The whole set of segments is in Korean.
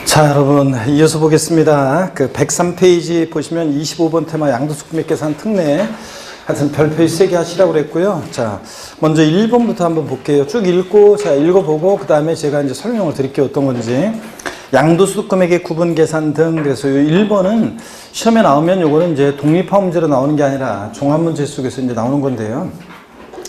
자, 여러분 이어서 보겠습니다. 그 103페이지 보시면 25번 테마 양도소득금액계산 특례 하여튼 별표에 3개 하시라고 그랬고요. 자, 먼저 1번부터 한번 볼게요. 쭉 읽고 자 읽어보고 그 다음에 제가 이제 설명을 드릴게요. 어떤 건지. 양도소득금액의 구분 계산 등. 그래서 1번은 시험에 나오면 요거는 이제 독립화 문제로 나오는 게 아니라 종합문제 속에서 이제 나오는 건데요.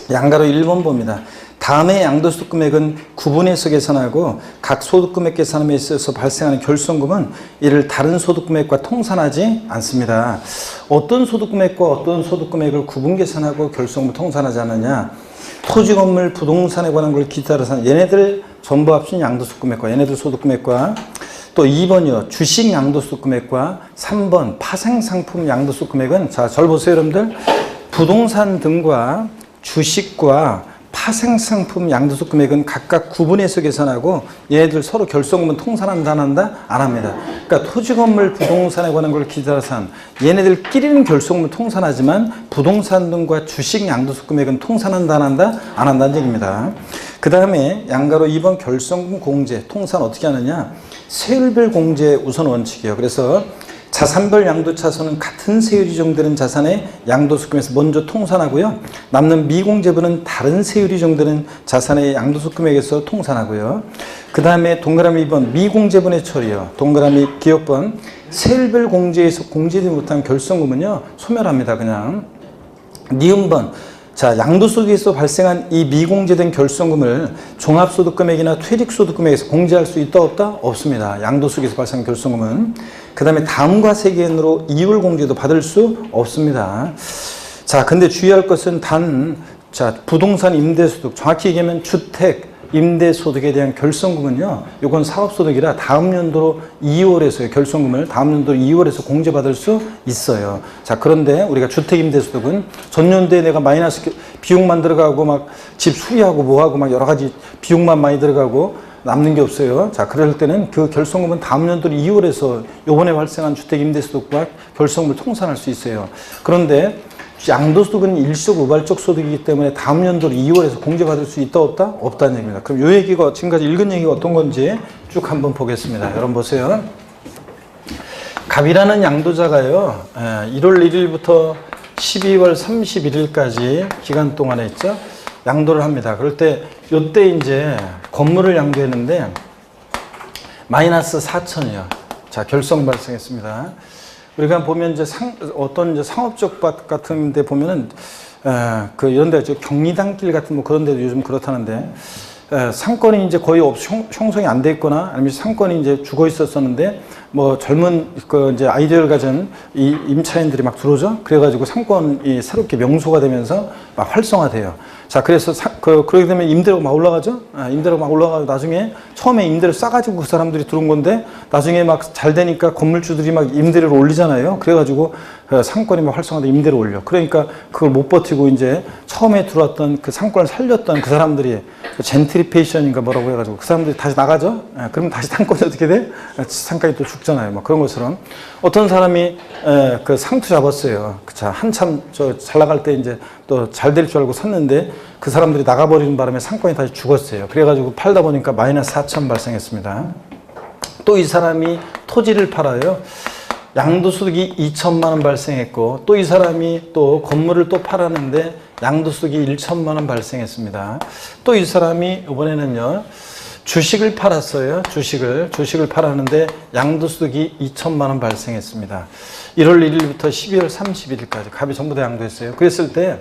양가로 1번 봅니다. 다음의 양도소득금액은 구분해서 계산하고 각 소득금액 계산함에 있어서 발생하는 결손금은 이를 다른 소득금액과 통산하지 않습니다. 어떤 소득금액과 어떤 소득금액을 구분 계산하고 결손금을 통산하지 않느냐? 토지, 건물, 부동산에 관한 걸 기타로 얘네들 전부 합친 양도소득금액과 얘네들 소득금액과 또 2번이요. 주식 양도소득금액과 3번 파생상품 양도소득금액은 자, 절 보세요, 여러분들. 부동산 등과 주식과 파생상품 양도소득금액은 각각 구분해서 계산하고 얘네들 서로 결손금은 통산한다 안 한다? 안 합니다. 그러니까 토지, 건물, 부동산에 관한 걸 기타로서 한 얘네들끼리는 결손금을 통산하지만 부동산 등과 주식 양도소득금액은 통산한다 안 한다? 안 한다는 얘기입니다. 그 다음에 양가로 2번 결손금 공제 통산 어떻게 하느냐? 세율별 공제 우선 원칙이에요. 그래서 자산별 양도차손은 같은 세율이 정되는 자산의 양도소득금에서 먼저 통산하고요. 남는 미공제분은 다른 세율이 정되는 자산의 양도소득금액에서 통산하고요. 그 다음에 동그라미 2번 미공제분의 처리요. 동그라미 기억번 세율별 공제에서 공제되지 못한 결손금은요. 소멸합니다. 그냥. 니은번 자, 양도소득에서 발생한 이 미공제된 결손금을 종합소득금액이나 퇴직소득금액에서 공제할 수 있다 없다? 없습니다. 양도소득에서 발생한 결손금은. 그 다음에 다음과 세계인으로 이율공제도 받을 수 없습니다. 자, 근데 주의할 것은 자, 부동산 임대소득, 정확히 얘기하면 주택, 임대소득에 대한 결손금은요, 이건 사업소득이라 다음 연도로 2월에서의 결손금을 다음 연도 2월에서 공제받을 수 있어요. 자, 그런데 우리가 주택임대소득은 전년도에 내가 마이너스 비용만 들어가고 막 집 수리하고 뭐하고 막 여러 가지 비용만 많이 들어가고 남는 게 없어요. 자, 그럴 때는 그 결손금은 다음 연도 2월에서 요번에 발생한 주택임대소득과 결손금을 통산할 수 있어요. 그런데 양도소득은 일시적 우발적 소득이기 때문에 다음 연도 2월에서 공제받을 수 있다 없다? 없다는 얘기입니다. 그럼 요 얘기가 지금까지 읽은 얘기가 어떤 건지 쭉 한번 보겠습니다. 여러분 보세요. 갑이라는 양도자가요. 1월 1일부터 12월 31일까지 기간 동안에 있죠. 양도를 합니다. 그럴 때 요때 이제 건물을 양도했는데 마이너스 4천이요. 자, 결손 발생했습니다. 우리가 보면 이제 어떤 이제 상업적 밭 같은 데 보면은, 이런 데, 경리단길 같은 뭐 그런 데도 요즘 그렇다는데, 상권이 이제 거의 형성이 안 돼 있거나 아니면 상권이 이제 죽어 있었었는데, 뭐 젊은 이제 아이디어를 가진 이 임차인들이 막 들어오죠? 그래가지고 상권이 새롭게 명소가 되면서 막 활성화돼요. 자, 그래서 그렇게 되면 임대료가 막 올라가죠? 임대료가 막 올라가고 나중에 처음에 임대를 싸가지고 그 사람들이 들어온 건데 나중에 막 잘 되니까 건물주들이 막 임대료를 올리잖아요. 그래가지고 상권이 막 활성화돼 임대를 올려. 그러니까 그걸 못 버티고 이제 처음에 들어왔던 그 상권을 살렸던 그 사람들이 젠트리페이션인가 뭐라고 해가지고 그 사람들이 다시 나가죠? 그러면 다시 상권이 어떻게 돼? 상권이 또 죽잖아요. 막 그런 것처럼. 어떤 사람이 그 상투 잡았어요. 자, 한참 잘 나갈 때 이제 또 잘 될 줄 알고 샀는데 그 사람들이 나가버리는 바람에 상권이 다시 죽었어요. 그래가지고 팔다 보니까 마이너스 4천 발생했습니다. 또 이 사람이 토지를 팔아요. 양도소득이 2천만 원 발생했고 또 이 사람이 또 건물을 또 팔았는데 양도소득이 1천만 원 발생했습니다. 또 이 사람이 이번에는요. 주식을 팔았어요. 주식을 팔았는데 양도소득이 2천만 원 발생했습니다. 1월 1일부터 12월 31일까지 갑이 전부 다 양도했어요. 그랬을 때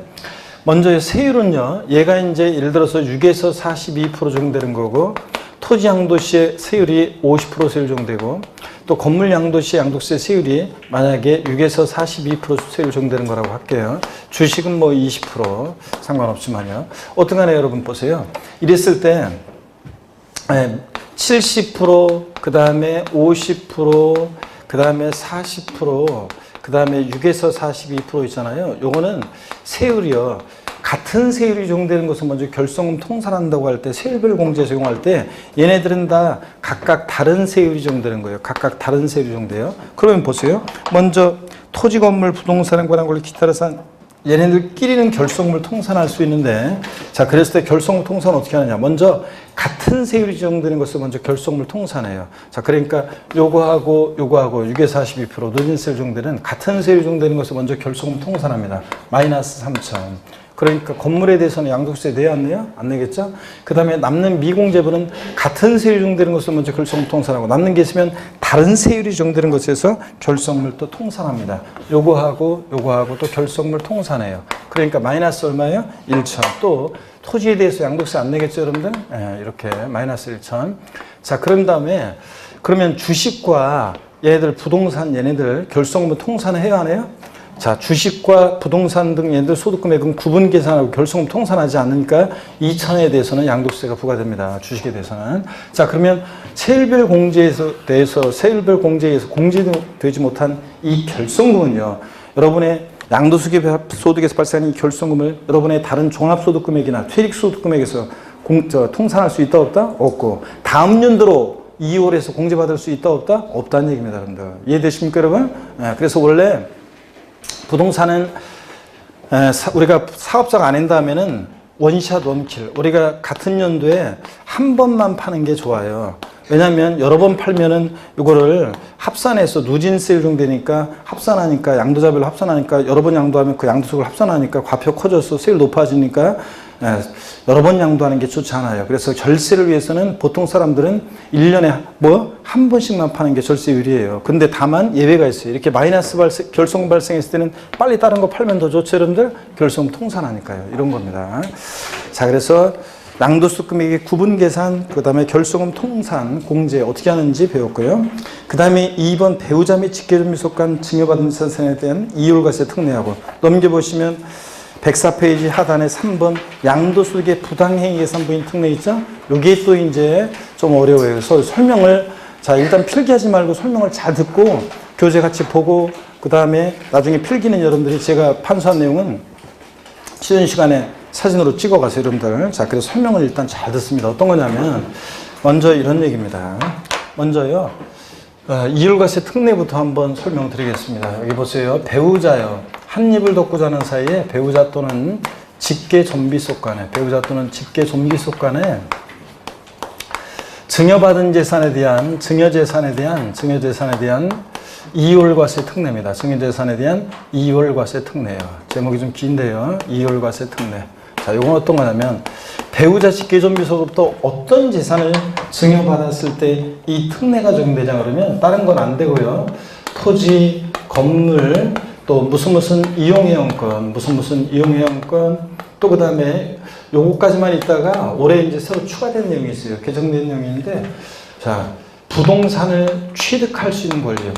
먼저 세율은요. 얘가 이제 예를 들어서 6에서 42% 정도 되는 거고 토지 양도 시의 세율이 50% 세율 정도 되고 또 건물 양도 시 양도세 세율이 만약에 6에서 42% 세율 정도 되는 거라고 할게요. 주식은 뭐 20% 상관없지만요. 어떤 간에 여러분 보세요. 이랬을 때 70%, 그 다음에 50%, 그 다음에 40%, 그 다음에 6에서 42% 있잖아요. 요거는 세율이요. 같은 세율이 적용되는 것은 먼저 결손금 통산한다고 할 때 세율별 공제 적용할 때 얘네들은 다 각각 다른 세율이 적용되는 거예요. 각각 다른 세율이 적용돼요. 그러면 보세요. 먼저 토지, 건물, 부동산에 관한 걸 기타로 산 얘네들끼리는 결속물 통산할 수 있는데, 자, 그랬을 때 결속물 통산 어떻게 하느냐. 먼저 같은 세율이 지정되는 것을 먼저 결속물 통산해요. 자, 그러니까 요거하고 6에서 42% 누진세율 정도는 같은 세율이 지정되는 것을 먼저 결속물 통산합니다. 마이너스 3,000. 그러니까 건물에 대해서는 양도세 내야 안 내요? 안 내겠죠? 그 다음에 남는 미공제분은 같은 세율이 정되는 것을 먼저 결속물 통산하고, 남는 게 있으면 다른 세율이 정되는 것에서 결속물 또 통산합니다. 요거하고 또 결속물 통산해요. 그러니까 마이너스 얼마예요? 1,000. 또 토지에 대해서 양도세 안 내겠죠, 여러분들? 예, 이렇게 마이너스 1,000. 자, 그런 다음에 그러면 주식과 얘네들 부동산 얘네들 결속물 통산을 해야 하네요? 자, 주식과 부동산 등 얘네들 소득금액은 구분 계산하고 결속금 통산하지 않으니까 2,000에 대해서는 양도세가 부과됩니다. 주식에 대해서는. 자, 그러면 세율별 공제에서 공제되지 못한 이 결속금은요, 여러분의 양도소득에서 발생하는 이 결속금을 여러분의 다른 종합소득금액이나 퇴직소득금액에서 통산할 수 있다 없다? 없고, 다음 연도로 2월에서 공제받을 수 있다 없다? 없다는 얘기입니다, 여러분들. 이해되십니까, 여러분? 그래서 원래 부동산은 우리가 사업자가 안 한다면은 원샷 원킬, 우리가 같은 연도에 한 번만 파는 게 좋아요. 왜냐하면 여러 번 팔면은 이거를 합산해서 누진세 적용되니까 합산하니까 양도자별로 합산하니까 여러 번 양도하면 그 양도소득을 합산하니까 과표 커져서 세율 높아지니까 여러 번 양도하는 게 좋지 않아요. 그래서 절세를 위해서는 보통 사람들은 1년에 한 번씩만 파는 게 절세율이에요. 근데 다만 예외가 있어요. 이렇게 마이너스 결손금 발생했을 때는 빨리 다른 거 팔면 더 좋죠, 여러분들? 결손금 통산하니까요. 이런 겁니다. 자, 그래서 양도소득 금액의 구분 계산, 그 다음에 결손금 통산, 공제 어떻게 하는지 배웠고요. 그 다음에 2번 배우자 및 직계존비 속간 증여받은 재산에 대한 이율과세 특례하고, 넘겨보시면 104페이지 하단에 3번 양도소득의 부당행위 계산부인 특례 있죠? 여기에 또 이제 좀 어려워요. 그래서 설명을, 자, 일단 필기하지 말고 설명을 잘 듣고 교재 같이 보고, 그 다음에 나중에 필기는 여러분들이 제가 판수한 내용은 쉬는 시간에 사진으로 찍어 가세요, 여러분들. 자, 그래서 설명을 일단 잘 듣습니다. 어떤 거냐면, 먼저 이런 얘기입니다. 먼저요, 이율과세 특례부터 한번 설명드리겠습니다. 여기 보세요. 배우자요. 한 입을 덮고 자는 사이에 배우자 또는 직계 존비 속 간에, 증여받은 재산에 대한, 증여재산에 대한 이율과세 특례입니다. 증여재산에 대한 이율과세 특례예요. 제목이 좀 긴데요. 이율과세 특례. 자, 이건 어떤 거냐면, 배우자 직계존비소로부터 어떤 재산을 증여받았을 때 이 특례가 적용되냐 그러면 다른 건 안 되고요. 토지, 건물, 또 무슨 이용회원권, 또 그 다음에 요거까지만 있다가 올해 이제 새로 추가된 내용이 있어요. 개정된 내용인데, 자, 부동산을 취득할 수 있는 권리예요.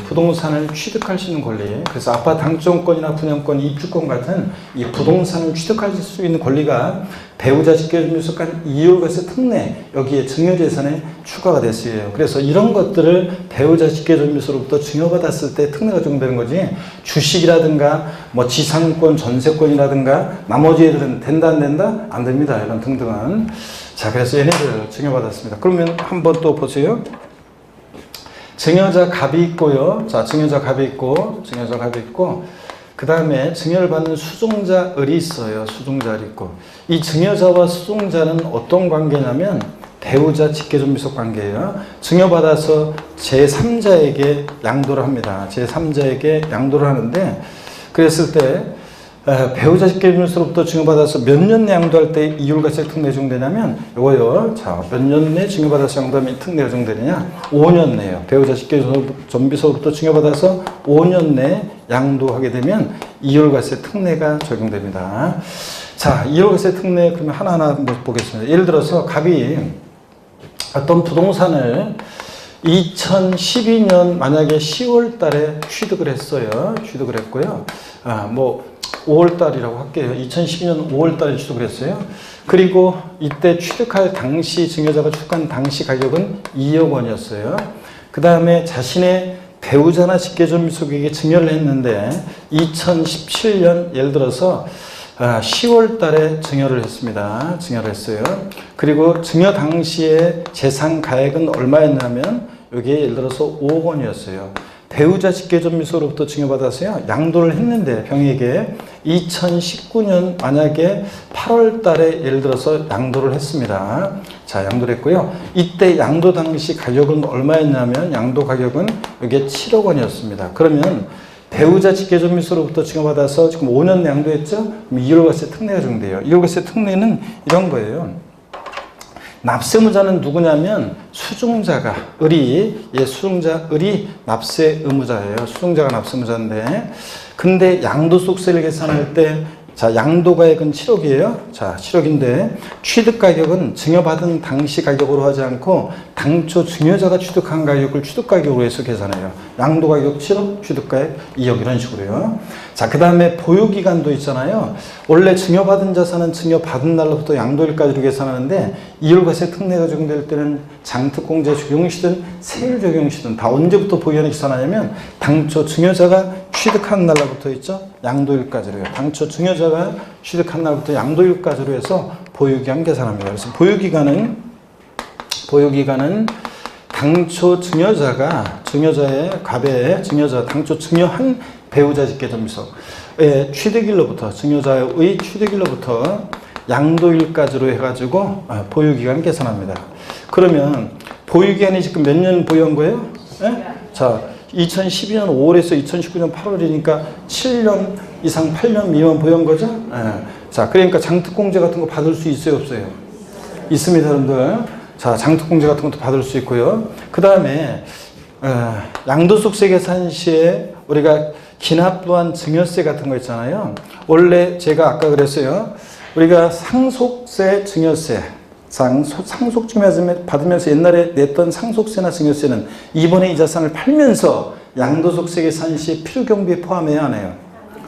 그래서 아파트 당첨권이나 분양권, 입주권 같은 이 부동산을 취득할 수 있는 권리가 배우자 직계존비소 간 이율과세 특례, 여기에 증여재산에 추가가 됐어요. 그래서 이런 것들을 배우자 직계존비소로부터 증여받았을 때 특례가 적용되는 거지, 주식이라든가 뭐 지상권, 전세권이라든가 나머지 애들은 된다 안 된다? 안 됩니다. 이런 등등은. 자, 그래서 얘네들 증여받았습니다. 그러면 한번 또 보세요. 증여자 갑이 있고요. 자, 증여자 갑이 있고, 그 다음에 증여를 받는 수종자 을이 있어요. 수종자 을이 있고. 이 증여자와 수종자는 어떤 관계냐면 배우자 직계존비속 관계예요. 증여받아서 제3자에게 양도를 합니다. 제3자에게 양도를 하는데, 그랬을 때 배우자 직계존비소로부터 증여받아서 몇 년 내 양도할 때 이율과세 특례 적용되냐면 요거요. 자, 몇 년 내 증여받아서 양도하면 특례가 적용되느냐? 5년 내요. 배우자 직계존비소로부터 증여받아서 5년 내 양도하게 되면 이율과세 특례가 적용됩니다. 자, 이율과세 특례 그러면 하나하나 한번 보겠습니다. 예를 들어서 갑이 어떤 부동산을 2012년 만약에 10월 달에 취득을 했어요. 취득을 했고요. 5월 달이라고 할게요. 2012년 5월 달에 취득을 했어요. 그리고 이때 취득할 당시, 증여자가 취득한 당시 가격은 2억 원이었어요. 그 다음에 자신의 배우자나 직계존비속에게 증여를 했는데 2017년 예를 들어서 10월 달에 증여를 했습니다. 증여를 했어요. 그리고 증여 당시에 재산 가액은 얼마였냐면 여기에 예를 들어서 5억 원이었어요. 배우자 직계존미소로부터 증여받아서요, 양도를 했는데 병에게 2019년 만약에 8월 달에 예를 들어서 양도를 했습니다. 자, 양도를 했고요. 이때 양도 당시 가격은 얼마였냐면 양도 가격은 이게 7억 원이었습니다. 그러면 배우자 직계존미소로부터 증여받아서 지금 5년 양도했죠? 그럼 이율과세 특례가 적용돼요. 이율과세 특례는 이런 거예요. 납세의무자는 누구냐면 수증자가 수증자 을이 납세 의무자예요. 수증자가 납세 의무자인데, 근데 양도소득세를 계산할 때 자, 양도가액은 7억이에요. 자, 7억인데 취득가격은 증여받은 당시 가격으로 하지 않고 당초 증여자가 취득한 가격을 취득가격으로 해서 계산해요. 양도가격 7억, 취득가액 2억 이런 식으로요. 자, 그 다음에 보유기간도 있잖아요. 원래 증여받은 자산은 증여받은 날로부터 양도일까지로 계산하는데 이율과세 특례가 적용될 때는 장특공제 적용시든 세율 적용시든 다 언제부터 보유기간을 계산하냐면 당초 증여자가 취득한 날로부터 있죠. 양도일까지로요. 당초 증여자가 취득한 날부터 양도일까지로 해서 보유기간 계산합니다. 그래서 보유기간은 당초 증여자의 과배에 당초 증여한 배우자 직계존미소의 취득일로부터 증여자의 취득일로부터 양도일까지로 해가지고 보유기간 계산합니다. 그러면 보유기간이 지금 몇 년 보유한 거예요? 네? 자, 2012년 5월에서 2019년 8월이니까 7년 이상 8년 미만 보유한 거죠? 자, 그러니까 장특공제 같은 거 받을 수 있어요, 없어요? 있습니다, 여러분들. 자, 장특공제 같은 것도 받을 수 있고요. 그 다음에 양도소득세 계산 시에 우리가 기납부한 증여세 같은 거 있잖아요. 원래 제가 아까 그랬어요. 우리가 상속세, 증여세, 상속증여 받으면서 옛날에 냈던 상속세나 증여세는 이번에 이 자산을 팔면서 양도소득세 계산 시 필요경비에 포함해야 안 해요?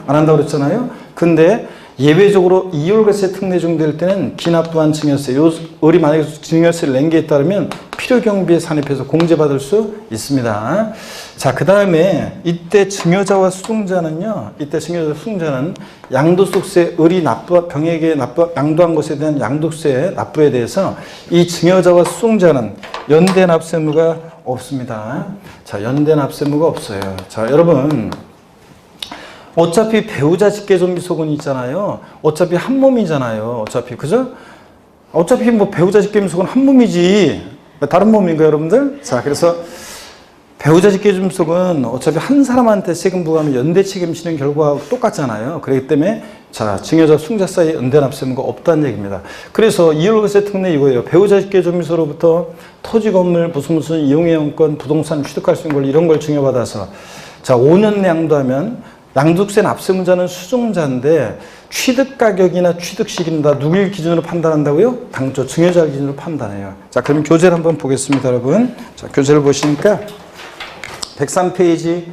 안 한다고 그랬잖아요. 근데 예외적으로 이율과세 특례 적용될 때는 기납부한 증여세, 을이 만약에 증여세를 낸 게 따르면 필요경비에 산입해서 공제받을 수 있습니다. 자, 그 다음에 이때 증여자와 수증자는요, 양도소득세, 을이 병에게 양도한 것에 대한 양도세 납부에 대해서 이 증여자와 수증자는 연대 납세 의무가 없습니다. 자, 연대 납세 의무가 없어요. 자, 여러분. 어차피 배우자 직계존미소는 있잖아요. 어차피 한 몸이잖아요. 그죠? 어차피 뭐 배우자 직계존미소는 한 몸이지. 다른 몸인가요, 여러분들? 자, 그래서 배우자 직계존미소는 어차피 한 사람한테 세금 부과하면 연대 책임지는 결과하고 똑같잖아요. 그렇기 때문에 자, 증여자, 수증자 사이에 연대 납세 의무가 없다는 얘기입니다. 그래서 이율과세 특례 이거예요. 배우자 직계존미소로부터 토지, 건물, 무슨 이용회원권, 부동산 취득할 수 있는 걸 이런 걸 증여받아서 자, 5년 양도하면 양도세 납세의무자는 수증자인데 취득가격이나 취득시기는 누굴 기준으로 판단한다고요? 당초 증여자 기준으로 판단해요. 자, 그럼 교재를 한번 보겠습니다, 여러분. 자, 교재를 보시니까 103페이지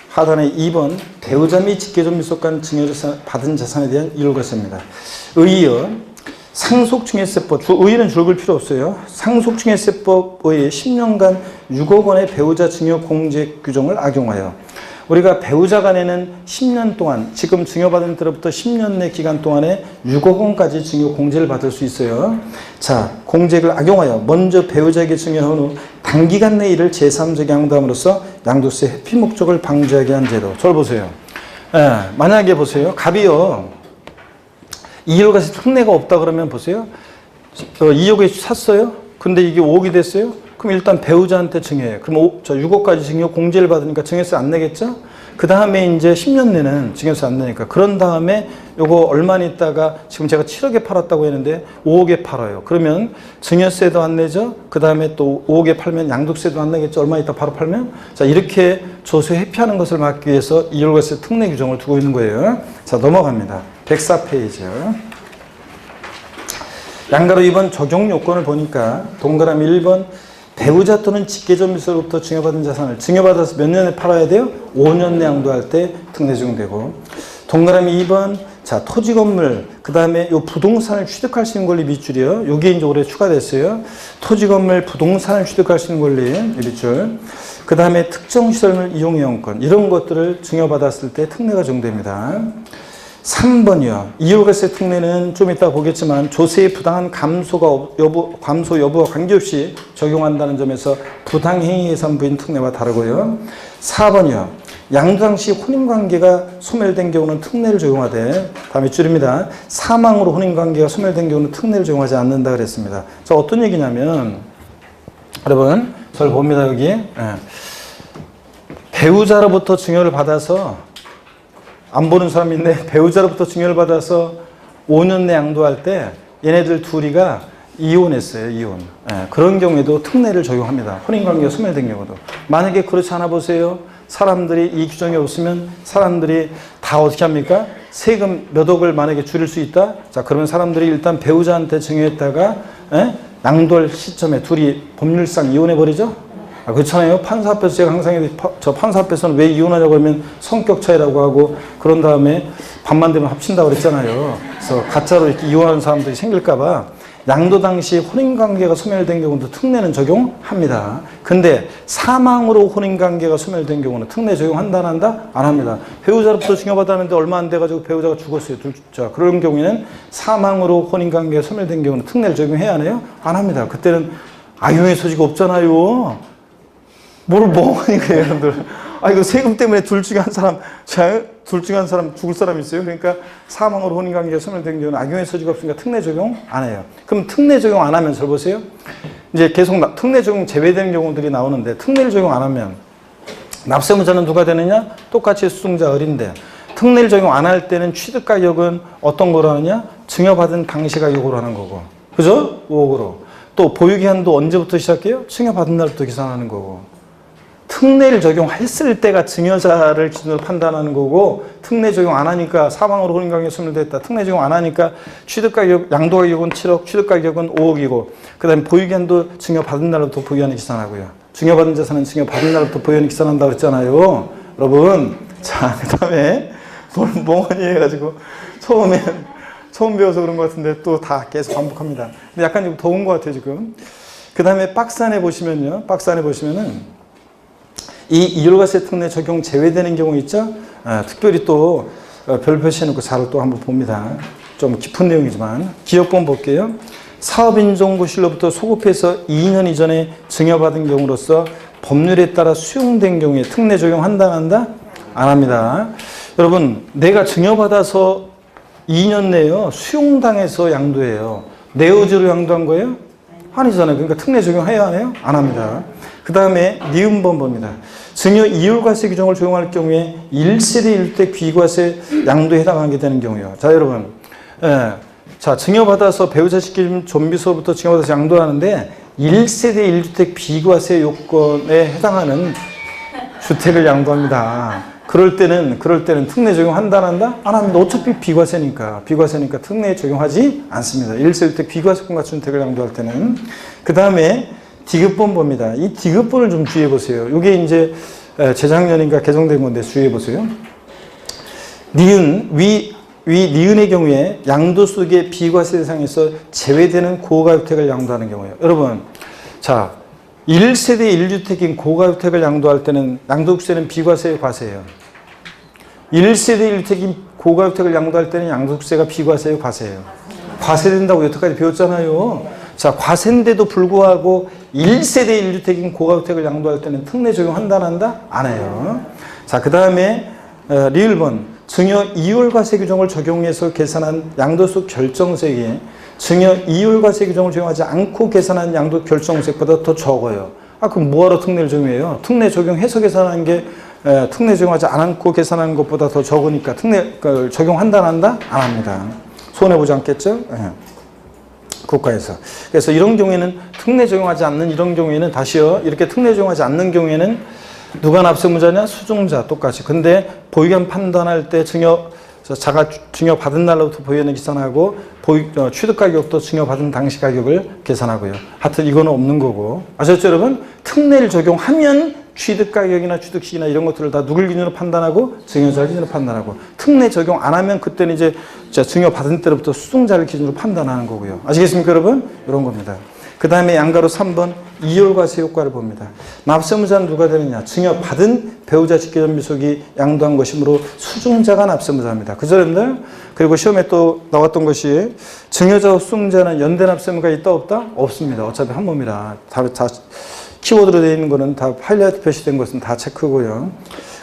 하단에 2번 배우자 및 직계존미소 간 증여자산 받은 자산에 대한 이율과세입니다. 의이어 상속증여세법, 의의는 줄글 필요 없어요. 상속증여세법 의의 10년간 6억 원의 배우자 증여 공제 규정을 악용하여 우리가 배우자 간에는 10년 동안 지금 증여받은 때로부터 10년 내 기간 동안에 6억 원까지 증여 공제를 받을 수 있어요. 자, 공제를 악용하여 먼저 배우자에게 증여한 후 단기간 내 이를 제3자에게 양도함으로써 양도세 회피 목적을 방지하게 한 제도. 저를 보세요. 만약에 보세요. 갑이요. 이율과세 특례가 없다 그러면 보세요. 2억에 샀어요. 근데 이게 5억이 됐어요. 그럼 일단 배우자한테 증여해요. 그럼 6억까지 증여 공제를 받으니까 증여세 안 내겠죠? 그 다음에 이제 10년 내는 증여세 안 내니까. 그런 다음에 요거 얼마 있다가 지금 제가 7억에 팔았다고 했는데 5억에 팔아요. 그러면 증여세도 안 내죠? 그 다음에 또 5억에 팔면 양도세도 안 내겠죠? 얼마 있다 바로 팔면? 자, 이렇게 조세 회피하는 것을 막기 위해서 이율과세 특례 규정을 두고 있는 거예요. 자, 넘어갑니다. 104페이지요. 양가로 2번 적용 요건을 보니까 동그라미 1번 배우자 또는 직계존미소로부터 증여받은 자산을 증여받아서 몇 년에 팔아야 돼요? 5년 내 양도할 때 특례 적용되고 동그라미 2번 자 토지 건물 그 다음에 요 부동산을 취득할 수 있는 권리 밑줄이요. 요게 이제 올해 추가됐어요. 토지 건물 부동산을 취득할 수 있는 권리 밑줄 그 다음에 특정 시설물 이용 이용권 이런 것들을 증여받았을 때 특례가 적용됩니다. 3번이요. 이율과세 특례는 좀 이따 보겠지만 조세의 부당한 감소 여부와 관계없이 적용한다는 점에서 부당행위 예산부인 특례와 다르고요. 4번이요. 양도 당시 혼인관계가 소멸된 경우는 특례를 적용하되, 다음에 줄입니다. 사망으로 혼인관계가 소멸된 경우는 특례를 적용하지 않는다 그랬습니다. 자, 어떤 얘기냐면, 여러분, 저를 봅니다, 여기. 예. 배우자로부터 증여를 받아서, 안 보는 사람인데, 배우자로부터 증여를 받아서 5년 내 양도할 때, 얘네들 둘이가 이혼했어요, 이혼. 예. 그런 경우에도 특례를 적용합니다. 혼인관계가 소멸된 경우도. 만약에 그렇지 않아 보세요. 사람들이 이 규정이 없으면 사람들이 다 어떻게 합니까? 세금 몇 억을 만약에 줄일 수 있다? 자, 그러면 사람들이 일단 배우자한테 증여했다가, 양도할 시점에 둘이 법률상 이혼해버리죠? 아, 그렇잖아요. 판사 앞에서 제가 항상 저 판사 앞에서는 왜 이혼하냐고 하면 성격 차이라고 하고, 그런 다음에 밤만 되면 합친다고 그랬잖아요. 그래서 가짜로 이렇게 이혼하는 사람들이 생길까봐 양도 당시 혼인관계가 소멸된 경우도 특례는 적용합니다. 근데 사망으로 혼인관계가 소멸된 경우는 특례 적용한다 안 한다? 안 합니다. 배우자로부터 증여받았는데 얼마 안 돼가지고 배우자가 죽었어요. 자, 그런 경우에는 사망으로 혼인관계가 소멸된 경우는 특례를 적용해야 하나요? 안 합니다. 그때는 악용의 소지가 없잖아요. 뭘 멍하니 그래요, 여러분들. 아, 이거 세금 때문에 둘 중에 한 사람 죽을 사람 있어요. 그러니까 사망으로 혼인관계가 소멸된 경우는 악용의 소지가 없으니까 특례 적용 안 해요. 그럼 특례 적용 안 하면 잘 보세요. 이제 계속 특례 적용 제외되는 경우들이 나오는데, 특례를 적용 안 하면 납세무자는 누가 되느냐? 똑같이 수증자 을인데, 특례를 적용 안 할 때는 취득가격은 어떤 거로 하느냐? 증여받은 당시 가격으로 하는 거고. 그죠? 5억으로. 또 보유기한도 언제부터 시작해요? 증여받은 날부터 계산하는 거고. 특례를 적용했을 때가 증여자를 기준으로 판단하는 거고, 특례 적용 안 하니까 사망으로 혼인관계가 소멸됐다. 특례 적용 안 하니까 취득가격, 양도가격은 7억, 취득가격은 5억이고, 그 다음에 보유기한도 증여받은 날부터 보유한을 계산하고요. 증여받은 자산은 증여받은 날부터 보유한을 계산한다고 그랬잖아요. 여러분, 자, 그 다음에 멍하니 해가지고 처음 배워서 그런 것 같은데 또 다 계속 반복합니다. 근데 약간 좀 더운 것 같아요, 지금. 그 다음에 박스 안에 보시면요. 박스 안에 보시면은 이 이율과세 특례 적용 제외되는 경우 있죠? 특별히 또 별 표시해놓고 자료 또 한번 봅니다. 좀 깊은 내용이지만 기업번 볼게요. 사업인정부실로부터 소급해서 2년 이전에 증여받은 경우로서 법률에 따라 수용된 경우에 특례 적용한다 안 한다? 안 합니다. 여러분, 내가 증여받아서 2년 내에요. 수용당해서 양도해요. 내 의지로 양도한 거예요? 아니잖아요. 그러니까 특례 적용해야 하나요? 안 합니다. 그 다음에 니은번 봅니다. 증여 이율과세 규정을 적용할 경우에 1세대 1주택 비과세 양도에 해당하게 되는 경우요. 자, 여러분. 자, 증여받아서 배우자 시킴 존비서부터 증여받아서 양도하는데 1세대 1주택 비과세 요건에 해당하는 주택을 양도합니다. 그럴 때는 특례 적용한다 안 한다? 안 합니다. 어차피 비과세니까 특례 적용하지 않습니다. 1세대 1주택 비과세권 갖춘 주택을 양도할 때는. 그 다음에 디귿번 봅니다. 이 디귿번을 좀 주의해 보세요. 이게 이제 재작년인가 개정된 건데 주의해 보세요. 니은, 니은의 경우에 양도소득의 비과세 대상에서 제외되는 고가주택을 양도하는 경우예요. 여러분, 자, 1세대 1주택인 고가주택을 양도할 때는 양도국세는 비과세예요, 과세예요? 1세대 1주택인 고가주택을 양도할 때는 양도국세가 비과세예요, 과세예요? 과세된다고 여태까지 배웠잖아요. 자, 과세인데도 불구하고 1세대 1주택인 고가주택을 양도할 때는 특례 적용한다 안 한다? 안 해요. 자, 그 다음에 리을번 증여 이율과세 규정을 적용해서 계산한 양도소득 결정세액이 증여 이율과세 규정을 적용하지 않고 계산한 양도 결정세액보다 더 적어요. 아, 그럼 뭐하러 특례를 적용해요? 특례 적용해서 계산하는 게 특례 적용하지 않고 계산하는 것보다 더 적으니까 특례 적용한다 안 한다? 안 합니다. 손해보지 않겠죠? 국가에서. 그래서 이런 경우에는 특례 적용하지 않는 이런 경우에는 다시요. 이렇게 특례 적용하지 않는 경우에는 누가 납세무자냐? 수증자 똑같이. 근데 보유권 판단할 때 자가 증여받은 날로부터 보유권을 계산하고 취득가격도 증여받은 당시 가격을 계산하고요. 하여튼 이거는 없는 거고. 아셨죠, 여러분? 특례를 적용하면 취득가격이나 취득시기나 이런 것들을 다 누굴 기준으로 판단하고 증여자를 기준으로 판단하고, 특례 적용 안 하면 그때는 이제 증여받은 때로부터 수증자를 기준으로 판단하는 거고요. 아시겠습니까, 여러분? 이런 겁니다. 그 다음에 양가로 3번 이율과세 효과를 봅니다. 납세무자는 누가 되느냐? 증여받은 배우자 직계전미속이 양도한 것이므로 수증자가 납세무자입니다. 그죠, 여러분들? 그리고 시험에 또 나왔던 것이 증여자와 수증자는 연대 납세무가 있다 없다? 없습니다. 어차피 한 몸이라. 다 키워드로 되어 있는 거는 다 하이라이트 표시된 것은 다 체크고요.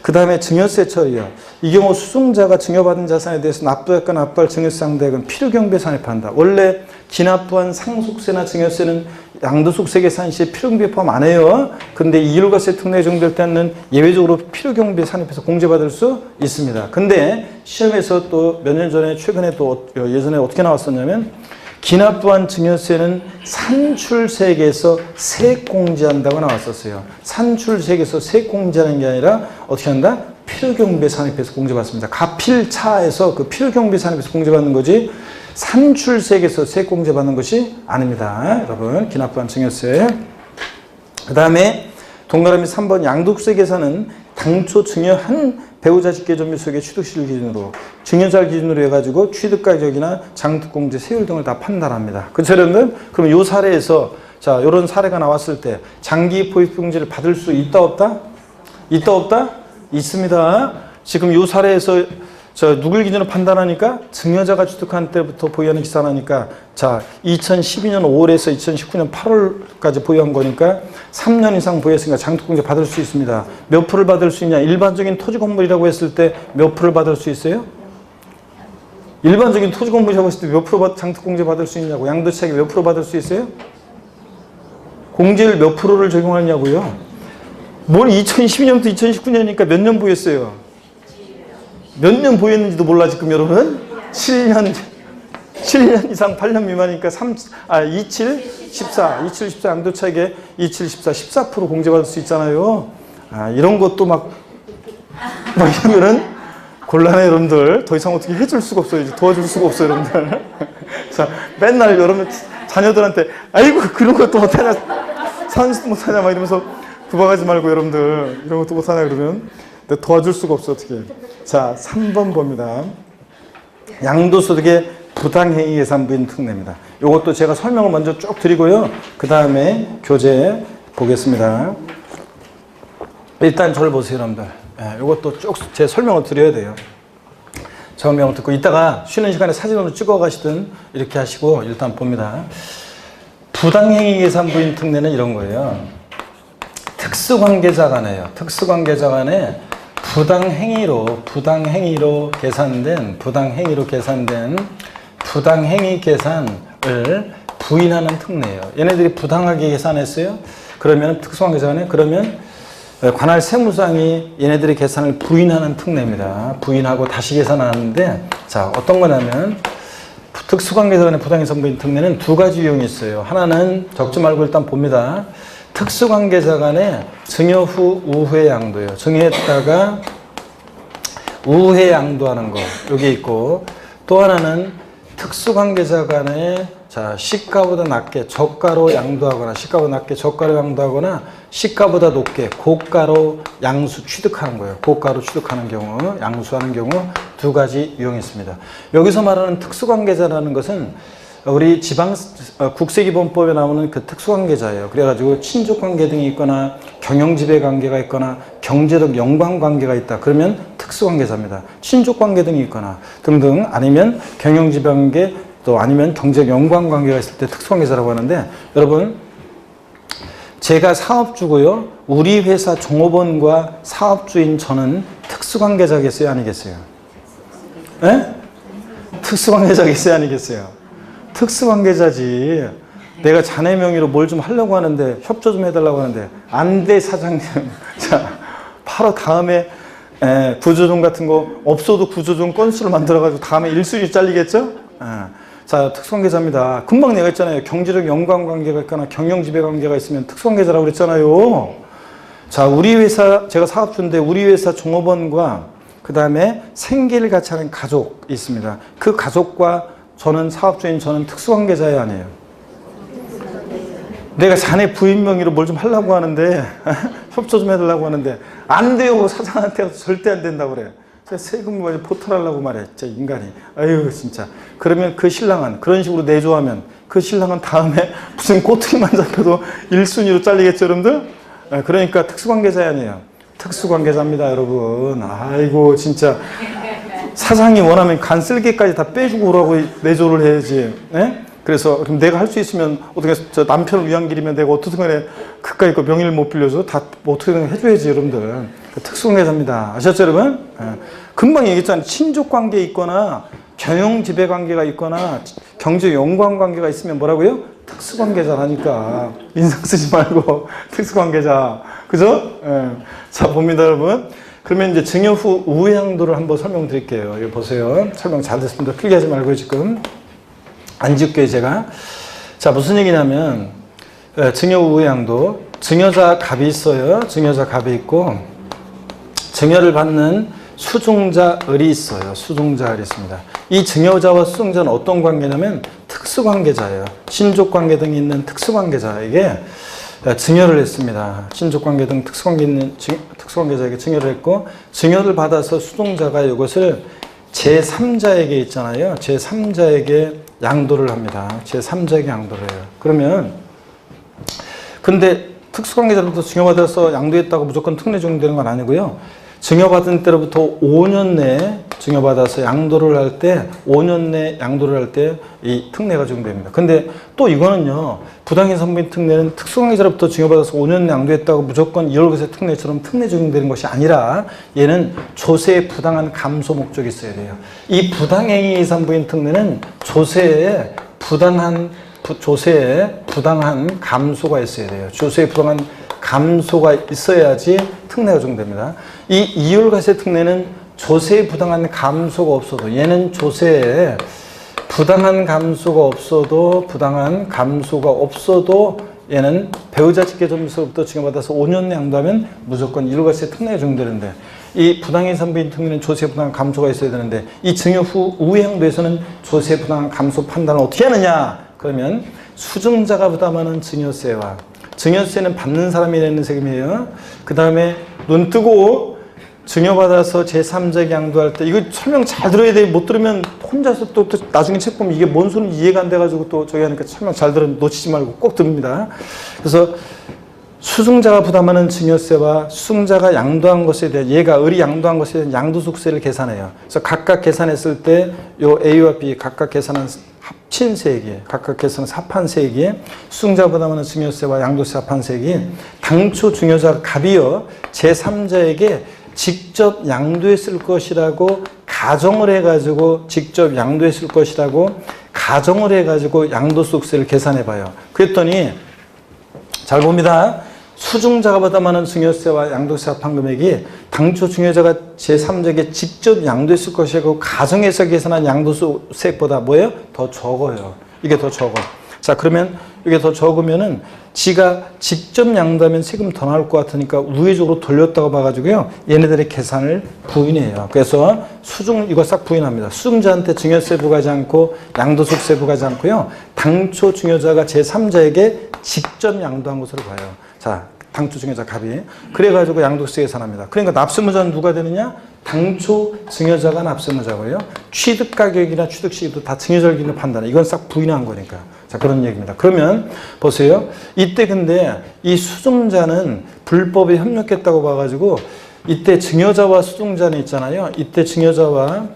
그 다음에 증여세 처리요. 이 경우 수증자가 증여받은 자산에 대해서 납부액과 납부할 증여세 상대액은 필요경비에 산입한다. 원래 기납부한 상속세나 증여세는 양도소득세 계산 시에 필요경비에 포함 안 해요. 그런데 이율과세 특례 적용될 때는 예외적으로 필요경비에 산입해서 공제받을 수 있습니다. 근데 시험에서 또 몇 년 전에 최근에 또 예전에 어떻게 나왔었냐면 기납부한 증여세는 산출세액에서 세액공제한다고 나왔었어요. 산출세액에서 세액공제하는 게 아니라 어떻게 한다? 필요경비에 산입해서 공제받습니다. 가필차에서 그 필요경비에 산입해서 공제받는 거지 산출세액에서 세액공제받는 것이 아닙니다. 여러분, 기납부한 증여세. 그 다음에 동그라미 3번 양도세 계산은 당초 증여한 배우자 직계전미속의 취득시를 기준으로 증여자를 기준으로 해가지고 취득가격이나 장특공제, 세율 등을 다 판단합니다. 그렇죠, 여러분들? 그럼 이 사례에서 자, 이런 사례가 나왔을 때 장기 포획공제를 받을 수 있다 없다? 있다 없다? 있습니다. 지금 이 사례에서 누굴 기준으로 판단하니까 증여자가 취득한 때부터 보유하는 기산하니까 자 2012년 5월에서 2019년 8월까지 보유한 거니까 3년 이상 보유했으니까 장특공제 받을 수 있습니다. 몇 프로를 받을 수 있냐? 일반적인 토지 건물이라고 했을 때 몇 프로를 받을 수 있어요? 일반적인 토지 건물이라고 했을 때 몇 프로 장특공제 받을 수 있냐고. 양도세액 몇 프로 받을 수 있어요? 공제율 몇 프로를 적용하냐고요. 뭘 2012년부터 2019년이니까 몇 년 보유했어요? 몇 년 보였는지도 몰라 지금 여러분. 7년 이상 8년 미만이니까 27, 14 양도차익에 27, 14 공제받을 수 있잖아요. 이런 것도 막 이러면은 곤란해 여러분들. 더 이상 어떻게 해줄 수가 없어요. 이제 도와줄 수가 없어요 여러분들. 자, 맨날 여러분 자녀들한테 아이고 그런 것도 못하냐, 산수도 못하냐 막 이러면서 구박하지 말고 여러분들 이런 것도 못하냐 그러면 도와줄 수가 없어 어떻게. 자, 3번 봅니다. 양도소득의 부당행위 계산부인 특례입니다. 이것도 제가 설명을 먼저 쭉 드리고요. 그 다음에 교재 보겠습니다. 일단 저를 보세요, 여러분들. 이것도 쭉 제 설명을 드려야 돼요. 설명 듣고 이따가 쉬는 시간에 사진으로 찍어 가시든 이렇게 하시고 일단 봅니다. 부당행위 계산부인 특례는 이런 거예요. 특수관계자 간에요. 특수관계자 간에 부당행위로 계산된 부당행위 계산을 부인하는 특례예요. 얘네들이 부당하게 계산했어요. 그러면 특수관계자 간에 그러면 관할 세무상이 얘네들의 계산을 부인하는 특례입니다. 부인하고 다시 계산하는데 자, 어떤 거냐면 특수관계자 간의 부당행위 부인 특례는 두 가지 유형이 있어요. 하나는 적지 말고 일단 봅니다. 특수관계자 간의 증여 후 우회 양도예요. 증여했다가 우회 양도하는 거 여기 있고, 또 하나는 특수관계자 간의 자 시가보다 낮게 저가로 양도하거나 시가보다 낮게 저가로 양도하거나 시가보다 높게 고가로 양수 취득하는 거예요. 고가로 취득하는 경우, 양수하는 경우 두 가지 유형이 있습니다. 여기서 말하는 특수관계자라는 것은 우리 국세기본법에 나오는 그 특수관계자예요. 그래가지고 친족관계 등이 있거나 경영지배관계가 있거나 경제적 연관관계가 있다. 그러면 특수관계자입니다. 친족관계 등이 있거나 등등, 아니면 경영지배관계 또 아니면 경제적 연관관계가 있을 때 특수관계자라고 하는데, 여러분 제가 사업주고요. 우리 회사 종업원과 사업주인 저는 특수관계자겠어요? 아니겠어요? 네? 특수관계자겠어요? 아니겠어요? 특수관계자지. 내가 자네 명의로 뭘 좀 하려고 하는데 협조 좀 해달라고 하는데 안 돼 사장님. 자, 바로 다음에 구조조정 같은 거 없어도 구조조정 건수를 만들어가지고 다음에 일수일 잘리겠죠? 자, 특수관계자입니다. 금방 내가 했잖아요. 경제적 연관관계가 있거나 경영지배관계가 있으면 특수관계자라고 그랬잖아요. 자, 우리 회사, 제가 사업주인데 우리 회사 종업원과 그 다음에 생계를 같이 하는 가족이 있습니다. 그 가족과 저는 사업주인 저는 특수관계자예요, 아니에요? 내가 자네 부인 명의로 뭘 좀 하려고 하는데 협조 좀 해달라고 하는데 안 돼요. 사장한테 절대 안 된다고 그래. 세금을 포탈하려고 말해. 진짜 인간이. 아유, 진짜. 그러면 그 신랑은 그런 식으로 내조하면 그 신랑은 다음에 무슨 꼬투리만 잡혀도 1순위로 잘리겠죠, 여러분들? 그러니까 특수관계자 아니에요. 특수관계자입니다, 여러분. 아이고, 진짜. 사장이 원하면 간쓸개까지 다 빼주고 오라고 내조를 해야지. 네? 그래서 그럼 내가 할 수 있으면 어떻게 저 남편을 위한 길이면 내가 어떻게 간에 그까이 거 명의를 못 빌려서 다 어떻게든 해줘야지, 여러분들. 특수관계자입니다. 아셨죠, 여러분? 금방 얘기했잖아요. 친족관계 있거나 경영지배관계가 있거나 경제연관관계가 있으면 뭐라고요? 특수관계자라니까. 인상 쓰지 말고 특수관계자. 그죠? 자, 봅니다, 여러분. 그러면 이제 증여 후 우회 양도를 한번 설명드릴게요. 이거 보세요. 설명 잘 됐습니다. 크게 하지 말고 지금. 안 지울게요, 제가. 자, 무슨 얘기냐면, 증여 후 우회 양도. 증여자 갑이 있어요. 증여자 갑이 있고, 증여를 받는 수중자 을이 있어요. 수중자 을이 있습니다. 이 증여자와 수중자는 어떤 관계냐면 특수관계자예요. 신족관계 등이 있는 특수관계자에게 증여를 했습니다. 신족관계 등 특수관계 있는 특수관계자에게 증여를 했고, 증여를 받아서 수중자가 이것을 제3자에게 있잖아요. 제3자에게 양도를 합니다. 제3자에게 양도를 해요. 그러면 근데 특수관계자로부터 증여받아서 양도했다고 무조건 특례 적용되는 건 아니고요. 증여받은 때로부터 5년 내에 증여받아서 양도를 할 때 5년 내에 양도를 할 때 이 특례가 적용됩니다. 근데 또 이거는요. 부당인 선부인 특례는 특수관계자로부터 증여받아서 5년 내에 양도했다고 무조건 2월과세 특례처럼 특례 적용되는 것이 아니라 얘는 조세의 부당한 감소 목적이 있어야 돼요. 이 부당행위 선부인 특례는 조세에 부당한 감소가 있어야 돼요. 조세의 부당한 감소가 있어야지 특례가 적용됩니다. 이 이율과세 특례는 조세의 부당한 감소가 없어도 얘는 조세에 부당한 감소가 없어도 얘는 배우자 직계점에서부터 증여받아서 5년 내 양도하면 무조건 이율과세 특례가 적용되는데 이 부당인 선부인 특례는 조세 부당한 감소가 있어야 되는데 이 증여 후 우회 양도에서는 조세 부당한 감소 판단을 어떻게 하느냐? 그러면 수증자가 부담하는 증여세와 증여세는 받는 사람이 내는 세금이에요. 그 다음에 눈 뜨고 증여받아서 제3자에게 양도할 때 이거 설명 잘 들어야 돼. 못 들으면 혼자서 또 나중에 책 보면 이게 뭔 소리인지 이해가 안 돼가지고 또 저기 하니까 설명 잘 들으면 놓치지 말고 꼭 들읍니다. 그래서 수증자가 부담하는 증여세와 수증자가 양도한 것에 대한 얘가 을이 양도한 것에 대한 양도소득세를 계산해요. 그래서 각각 계산했을 때 요 A와 B 각각 계산한 합친 세액이 각각 계산한 합한 세액이 수증자가 부담하는 증여세와 양도세 합한 세액이 당초 증여자 갑이요 제3자에게 직접 양도했을 것이라고 가정을 해가지고 양도소득세를 계산해 봐요. 그랬더니 잘 봅니다. 수증자가 부담하는 증여세와 양도세 합한 금액이 당초 증여자가 제3자에게 직접 양도했을 것이고 가정에서 계산한 양도세액보다 뭐예요? 더 적어요. 이게 더 적어. 자, 그러면 이게 더 적으면은 지가 직접 양도하면 세금 더 나올 것 같으니까 우회적으로 돌렸다고 봐가지고요. 얘네들의 계산을 부인해요. 그래서 이거 싹 부인합니다. 수증자한테 증여세 부과하지 않고 양도소득세 부과하지 않고요. 당초 증여자가 제3자에게 직접 양도한 것으로 봐요. 자, 당초 증여자 갑이. 그래가지고 양도세 계산합니다. 그러니까 납세무자는 누가 되느냐? 당초 증여자가 납세무자고요. 취득가격이나 취득시기도 다 증여자를 기준으로 판단해. 이건 싹 부인한 거니까. 자, 그런 얘기입니다. 그러면 보세요. 이때 근데 이 수증자는 불법에 협력했다고 봐가지고 이때 증여자와 수증자는 있잖아요. 이때 증여자와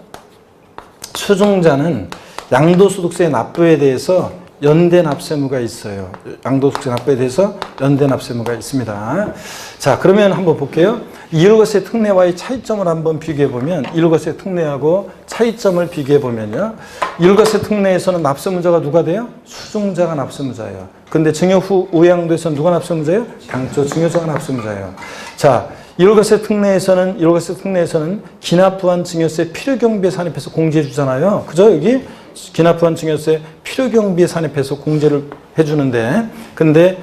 수증자는 양도소득세 납부에 대해서 연대 납세무가 있어요. 양도소득세 납부에 대해서 연대 납세무가 있습니다. 자, 그러면 한번 볼게요. 이율과세 특례와의 차이점을 한번 비교해보면 이율과세 특례하고 차이점을 비교해보면요. 이율과세 특례에서는 납세무자가 누가 돼요? 수증자가 납세무자예요. 근데 증여 후 우회 양도에서는 누가 납세무자예요? 당초 증여자가 납세무자예요. 자, 이율과세 특례에서는 기납부한 증여세 필요경비에 산입해서 공제해 주잖아요. 그죠? 여기 기납부한 증여세 필요경비에 산입해서 공제를 해주는데 근데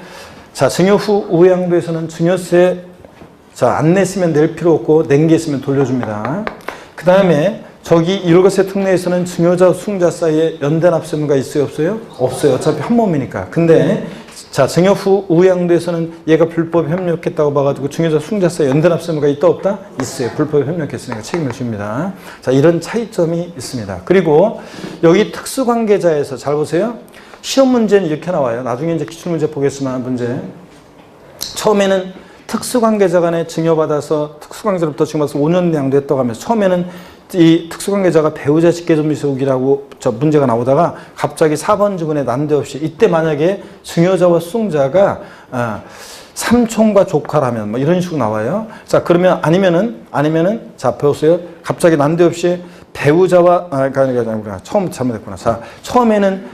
자, 증여 후 우회 양도에서는 증여세 자, 안 냈으면 낼 필요 없고 낸 게 있으면 돌려줍니다. 그 다음에 저기 이율과세 특례에서는 증여자 수증자 사이에 연대 납세무가 있어요? 없어요? 없어요. 어차피 한 몸이니까. 근데 자, 증여 후 우양도에서는 얘가 불법 협력했다고 봐가지고 증여자 승자세 연대납세무가 있다 없다? 있어요. 불법 협력했으니까 책임을 집니다. 자, 이런 차이점이 있습니다. 그리고 여기 특수관계자에서 잘 보세요. 시험 문제는 이렇게 나와요. 나중에 이제 기출문제 보겠지만 문제. 처음에는 특수관계자 간에 증여받아서 특수관계자로부터 증여받아서 5년 양도했다고 하면서 처음에는 이 특수관계자가 배우자 직계존비속이라고 문제가 나오다가 갑자기 4번 주문에 난데없이 이때 만약에 증여자와 수증자가 삼촌과 조카라면 뭐 이런 식으로 나와요. 자, 그러면 아니면은 자, 보세요. 갑자기 난데없이 배우자와 그러니까 처음 잘못했구나. 자, 처음에는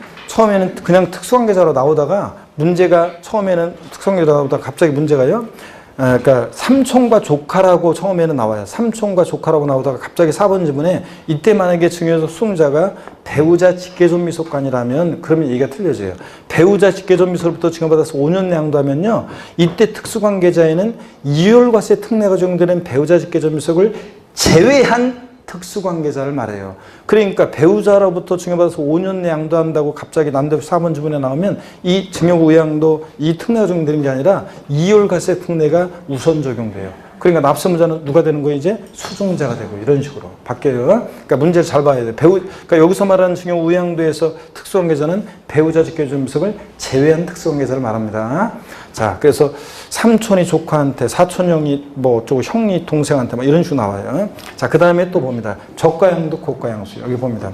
그냥 특수관계자로 나오다가 문제가 처음에는 특수관계자로 나오다가 갑자기 문제가요. 그러니까 삼촌과 조카라고 처음에는 나와요. 삼촌과 조카라고 나오다가 갑자기 4번 지문에 이때 만약에 증여자 수증자가 배우자 직계존비속간이라면 그러면 얘기가 틀려져요. 배우자 직계존비속으로부터 증여받아서 5년 양도하면요. 이때 특수관계자에는 이율과세 특례가 적용되는 배우자 직계존비속을 제외한 특수관계자를 말해요. 그러니까 배우자로부터 증여받아서 5년 양도한다고 갑자기 난데없이 4번 지문에 나오면 이 증여 우양도 이 특례가 적용되는 게 아니라 이율과세 특례가 우선 적용돼요. 그러니까 납세무자는 누가 되는 거예요? 이제 수증자가 되고 이런 식으로 바뀌어요. 그러니까 문제를 잘 봐야 돼요. 그러니까 여기서 말하는 증여 우양도에서 특수관계자는 배우자 직계존비속을 제외한 특수관계자를 말합니다. 자, 그래서 삼촌이 조카한테, 사촌형이 뭐 어쩌고 형이 동생한테 뭐 이런 식으로 나와요. 자, 그 다음에 또 봅니다. 저가양도 고가양수 여기 봅니다.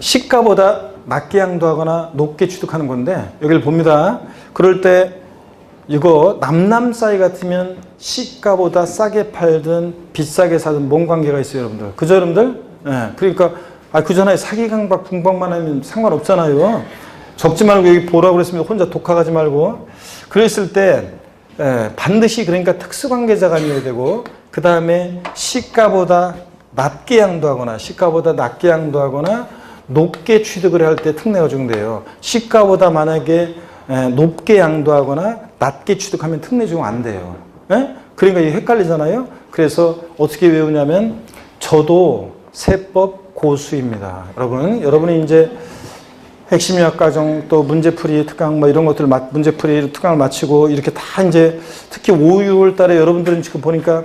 시가보다 낮게 양도하거나 높게 취득하는 건데 여기를 봅니다. 그럴 때 이거 남남 사이 같으면 시가보다 싸게 팔든 비싸게 사든 뭔 관계가 있어요, 여러분들? 그죠, 여러분들? 그러니까 그 전에 사기 강박 분방만 하면 상관없잖아요. 적지 말고 여기 보라고 그랬습니다. 혼자 독학하지 말고. 그랬을 때 반드시 그러니까 특수관계자가 아니어야 되고 그 다음에 시가보다 낮게 양도하거나 높게 취득을 할 때 특례가 적용돼요. 시가보다 만약에 높게 양도하거나 낮게 취득하면 특례 적용 안 돼요. 그러니까 이게 헷갈리잖아요. 그래서 어떻게 외우냐면 저도 세법 고수입니다. 여러분이 이제 핵심유학 과정 또 문제풀이 특강 뭐 이런 것들 문제풀이 특강을 마치고 이렇게 다 이제 특히 5, 6월 달에 여러분들은 지금 보니까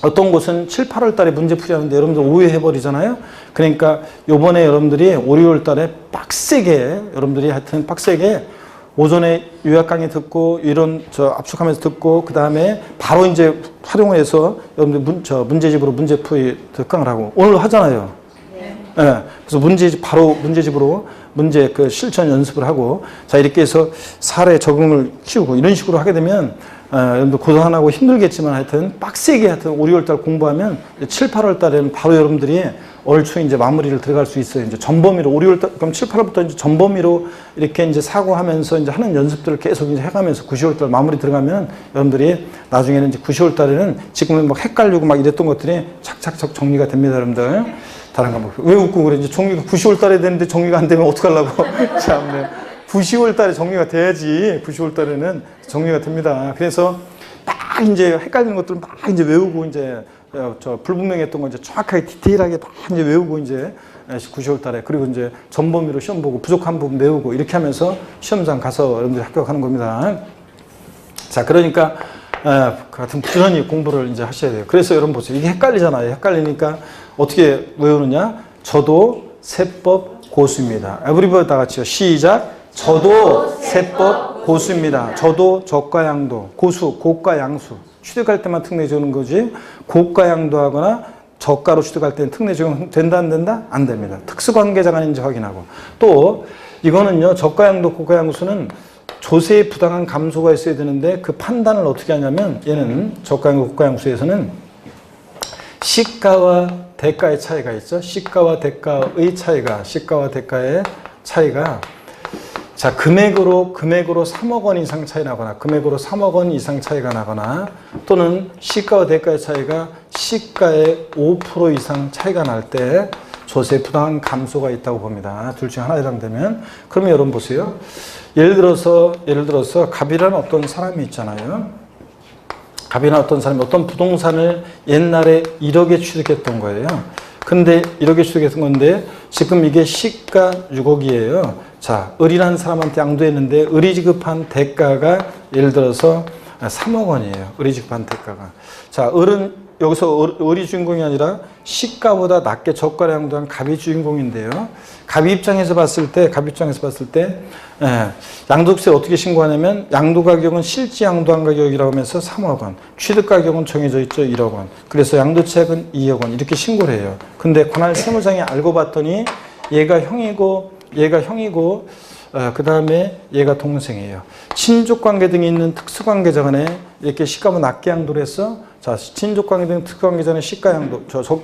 어떤 곳은 7, 8월 달에 문제풀이 하는데 여러분들 5회 해버리잖아요. 그러니까 요번에 여러분들이 5, 6월 달에 빡세게 오전에 요약 강의 듣고 이런 압축하면서 듣고 그 다음에 바로 이제 활용을 해서 여러분들 문제집으로 문제풀이 특강을 하고 오늘 하잖아요. 그래서 문제집으로 문제 실천 연습을 하고 자 이렇게 해서 사례 적응을 키우고 이런 식으로 하게 되면 여러분들 고생하고 힘들겠지만 하여튼 빡세게 하여튼 5, 6월 달 공부하면 7, 8월 달에는 바로 여러분들이 얼추 이제 마무리를 들어갈 수 있어요. 이제 전범위로 5, 6월 달 그럼 7, 8월부터 이제 전범위로 이렇게 이제 사고하면서 이제 하는 연습들을 계속 이제 해가면서 9, 10월 달 마무리 들어가면 여러분들이 나중에는 이제 9, 10월 달에는 지금은 막 헷갈리고 막 이랬던 것들이 착착착 정리가 됩니다, 여러분들. 다른 과목 왜 웃고 그래? 이제 정리가 9, 10월 달에 되는데 정리가 안 되면 어떡하려고? 참네. 9, 10월 달에 정리가 돼야지. 9, 10월 달에는 정리가 됩니다. 그래서 막 이제 헷갈리는 것들 막 이제 외우고 이제 불분명했던 거 이제 정확하게 디테일하게 막 이제 외우고 이제 9, 10월 달에 그리고 이제 전범위로 시험 보고 부족한 부분 메우고 이렇게 하면서 시험장 가서 여러분들이 합격하는 겁니다. 자, 그러니까 같은 부지런히 공부를 이제 하셔야 돼요. 그래서 여러분 보세요. 이게 헷갈리잖아요. 헷갈리니까 어떻게 외우느냐? 저도 세법 고수입니다. 에브리버디 다 같이요. 시작. 저도 세법 고수입니다. 저도 저가양도 고수, 고가양수 취득할 때만 특례 적용하는 거지 고가양도하거나 저가로 취득할 때는 특례 적용 된다 안 된다? 안 됩니다. 특수관계자가 아닌지 확인하고 또 이거는요. 저가양도 고가양수는 조세의 부당한 감소가 있어야 되는데 그 판단을 어떻게 하냐면 얘는 저가양도 고가양수에서는 시가와 대가의 차이가 있죠. 시가와 대가의 차이가 자, 금액으로 3억 원 이상 차이 나거나 금액으로 3억 원 이상 차이가 나거나 또는 시가와 대가의 차이가 시가의 5% 이상 차이가 날 때 조세 부당한 감소가 있다고 봅니다. 둘 중 하나 해당되면 그러면 여러분 보세요. 예를 들어서 갑이라는 어떤 사람이 있잖아요. 갑이라는 어떤 사람이 어떤 부동산을 옛날에 1억에 취득했던 거예요. 근데 1억에 취득했던 건데 지금 이게 시가 6억이에요. 자, 을이라는 사람한테 양도했는데 을이 지급한 대가가 예를 들어서 3억 원이에요. 을이 지급한 대가가. 자, 을은 여기서 을이 주인공이 아니라 시가보다 낮게 저가를 양도한 갑이 주인공인데요. 갑 입장에서 봤을 때 양도세를 어떻게 신고하냐면 양도 가격은 실제 양도한 가격이라고 하면서 3억 원, 취득 가격은 정해져 있죠. 1억 원. 그래서 양도차익은 2억 원 이렇게 신고를 해요. 근데 관할 세무상이 알고 봤더니 얘가 형이고 그 다음에 얘가 동생이에요. 친족관계 등이 있는 특수관계자 간에 이렇게 시가보다 낮게 양도를 했어. 자, 친족관계 등 특수관계자 간에 시가 양도,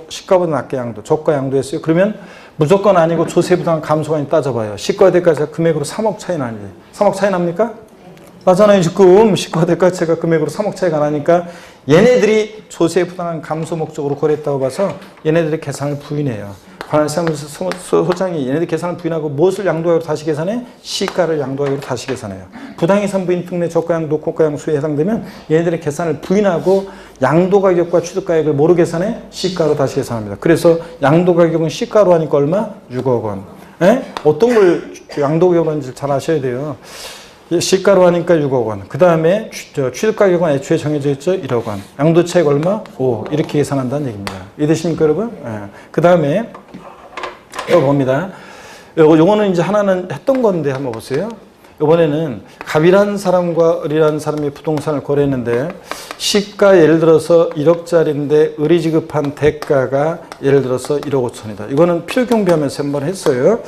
시가보다 낮게 양도, 저가 양도했어요. 그러면 무조건 아니고 조세부담 감소관이 따져봐요. 시가대가가 금액으로 3억 차이 나는지. 3억 차이 납니까? 나잖아요. 지금 시가대가가 금액으로 3억 차이가 나니까 얘네들이 조세부담 감소 목적으로 거래했다고 봐서 얘네들이 계산을 부인해요. 관할세무소장이 얘네들 계산을 부인하고 무엇을 양도하기로 다시 계산해? 시가를 양도하기로 다시 계산해요. 부당이상 부인 특례 저가양도 고가양수에 해당되면 얘네들의 계산을 부인하고 양도가격과 취득가격을 뭐로 계산해? 시가로 다시 계산합니다. 그래서 양도가격은 시가로 하니까 얼마? 6억 원. 어떤 걸 양도가격으로 하는지 잘 아셔야 돼요. 시가로 하니까 6억 원. 그 다음에 취득가격은 애초에 정해져 있죠. 1억 원. 양도차익 얼마? 5. 이렇게 계산한다는 얘기입니다. 이해되십니까, 여러분? 그 다음에 또 봅니다. 요거는 이제 하나는 했던 건데 한번 보세요. 이번에는 갑이라는 사람과 을이라는 사람이 부동산을 거래했는데 시가 예를 들어서 1억짜리인데 을이 지급한 대가가 예를 들어서 1억 5천이다. 이거는 필경비하면서 한번 했어요.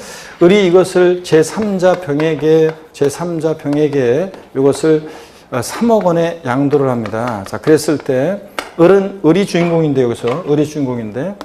을이 이것을 제3자 병에게 이것을 3억 원에 양도를 합니다. 자, 그랬을 때 을이 주인공인데 여기서 을이 주인공인데